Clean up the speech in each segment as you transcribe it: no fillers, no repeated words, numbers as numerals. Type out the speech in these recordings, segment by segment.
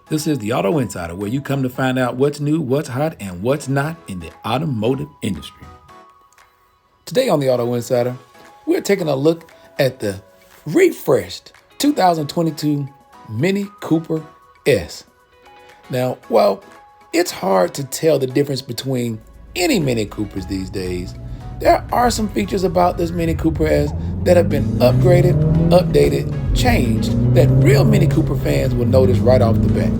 This is the Auto Insider, where you come to find out what's new, what's hot, and what's not in the automotive industry. Today on the Auto Insider, we're taking a look at the refreshed 2022 Mini Cooper S. Now, while it's hard to tell the difference between any Mini Coopers these days, there are some features about this Mini Cooper S that have been upgraded, updated, changed that real Mini Cooper fans will notice right off the bat.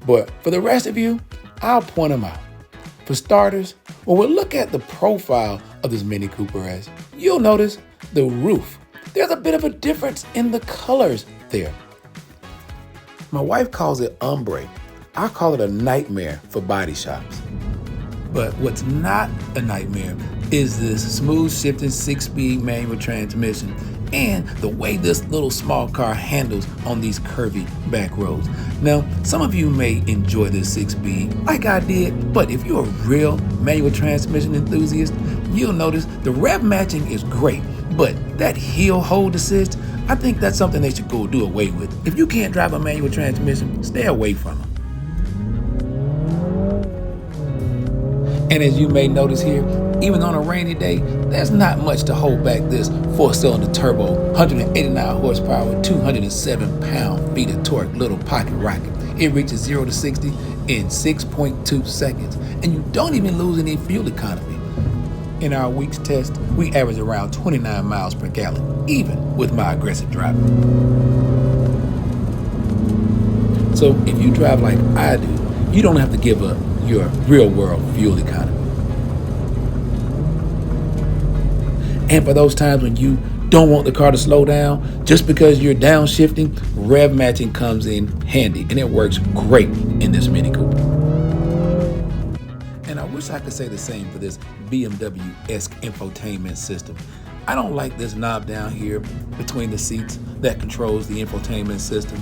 But for the rest of you, I'll point them out. For starters, when we look at the profile of this Mini Cooper S, you'll notice the roof. There's a bit of a difference in the colors there. My wife calls it ombre. I call it a nightmare for body shops. But what's not a nightmare is this smooth shifting 6-speed manual transmission and the way this little small car handles on these curvy back roads. Now, some of you may enjoy this 6-speed like I did, but if you're a real manual transmission enthusiast, you'll notice the rev matching is great, but that heel hold assist, I think that's something they should go do away with. If you can't drive a manual transmission, stay away from them. And as you may notice here, even on a rainy day, there's not much to hold back this 4-cylinder turbo, 189 horsepower, 207 pound-feet of torque little pocket rocket. It reaches 0 to 60 in 6.2 seconds, and you don't even lose any fuel economy. In our week's test, we average around 29 miles per gallon, even with my aggressive driving. So if you drive like I do, you don't have to give up your real-world fuel economy. And for those times when you don't want the car to slow down, just because you're downshifting, rev matching comes in handy, and it works great in this Mini Cooper. And I wish I could say the same for this BMW-esque infotainment system. I don't like this knob down here between the seats that controls the infotainment system.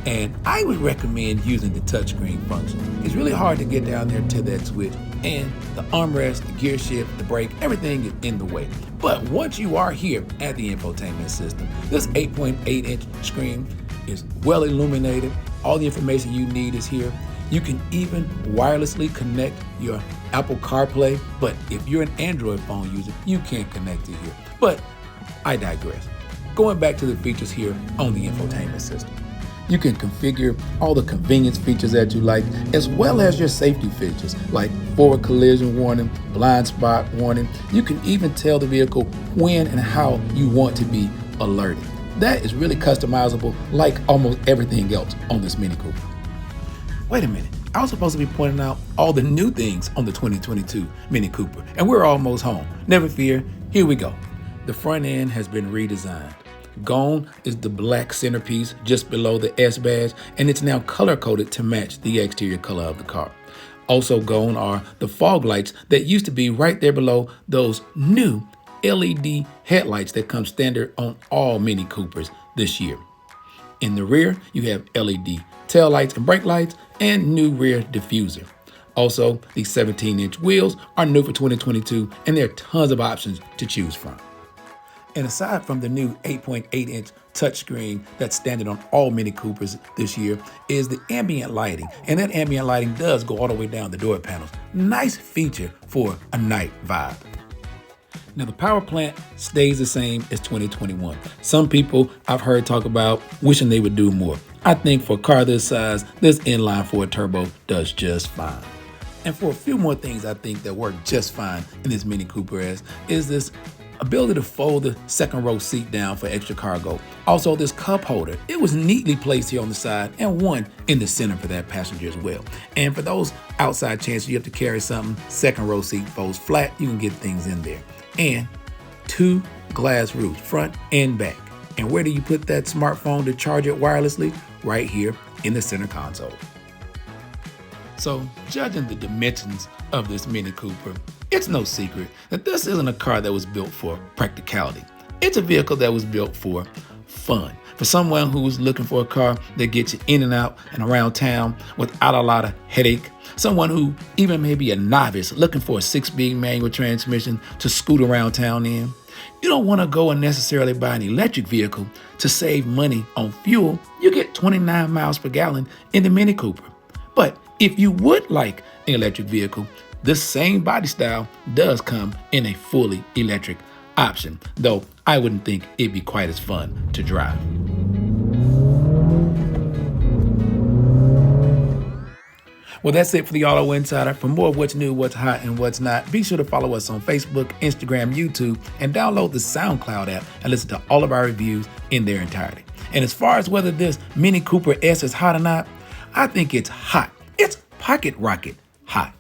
And I would recommend using the touchscreen function. It's really hard to get down there to that switch, and the armrest, the gear shift, the brake, everything is in the way. But once you are here at the infotainment system, this 8.8-inch screen is well illuminated. All the information you need is here. You can even wirelessly connect your Apple CarPlay, but if you're an Android phone user, you can't connect it here. But I digress. Going back to the features here on the infotainment system. You can configure all the convenience features that you like, as well as your safety features like forward collision warning, blind spot warning. You can even tell the vehicle when and how you want to be alerted. That is really customizable, like almost everything else on this Mini Cooper. Wait a minute, I was supposed to be pointing out all the new things on the 2022 Mini Cooper, and we're almost home. Never fear, here we go. The front end has been redesigned. Gone is the black centerpiece just below the S badge, and it's now color-coded to match the exterior color of the car. Also gone are the fog lights that used to be right there below those new LED headlights that come standard on all Mini Coopers this year. In the rear, you have LED tail lights and brake lights and new rear diffuser. Also, the 17-inch wheels are new for 2022, and there are tons of options to choose from. And aside from the new 8.8-inch touchscreen that's standard on all Mini Coopers this year is the ambient lighting. And that ambient lighting does go all the way down the door panels. Nice feature for a night vibe. Now the power plant stays the same as 2021. Some people I've heard talk about wishing they would do more. I think for a car this size, this inline 4 turbo does just fine. And for a few more things I think that work just fine in this Mini Cooper S is this ability to fold the second row seat down for extra cargo. Also, this cup holder, it was neatly placed here on the side and one in the center for that passenger as well. And for those outside chances you have to carry something, second row seat folds flat, you can get things in there. And 2 glass roofs, front and back. And where do you put that smartphone to charge it wirelessly? Right here in the center console. So, judging the dimensions of this Mini Cooper, it's no secret that this isn't a car that was built for practicality. It's a vehicle that was built for fun. For someone who's looking for a car that gets you in and out and around town without a lot of headache. Someone who even may be a novice looking for a 6-speed manual transmission to scoot around town in. You don't want to go and necessarily buy an electric vehicle to save money on fuel. You get 29 miles per gallon in the Mini Cooper. But if you would like an electric vehicle, this same body style does come in a fully electric option, though I wouldn't think it'd be quite as fun to drive. Well, that's it for the Auto Insider. For more of what's new, what's hot, and what's not, be sure to follow us on Facebook, Instagram, YouTube, and download the SoundCloud app and listen to all of our reviews in their entirety. And as far as whether this Mini Cooper S is hot or not, I think it's hot. It's pocket rocket hot.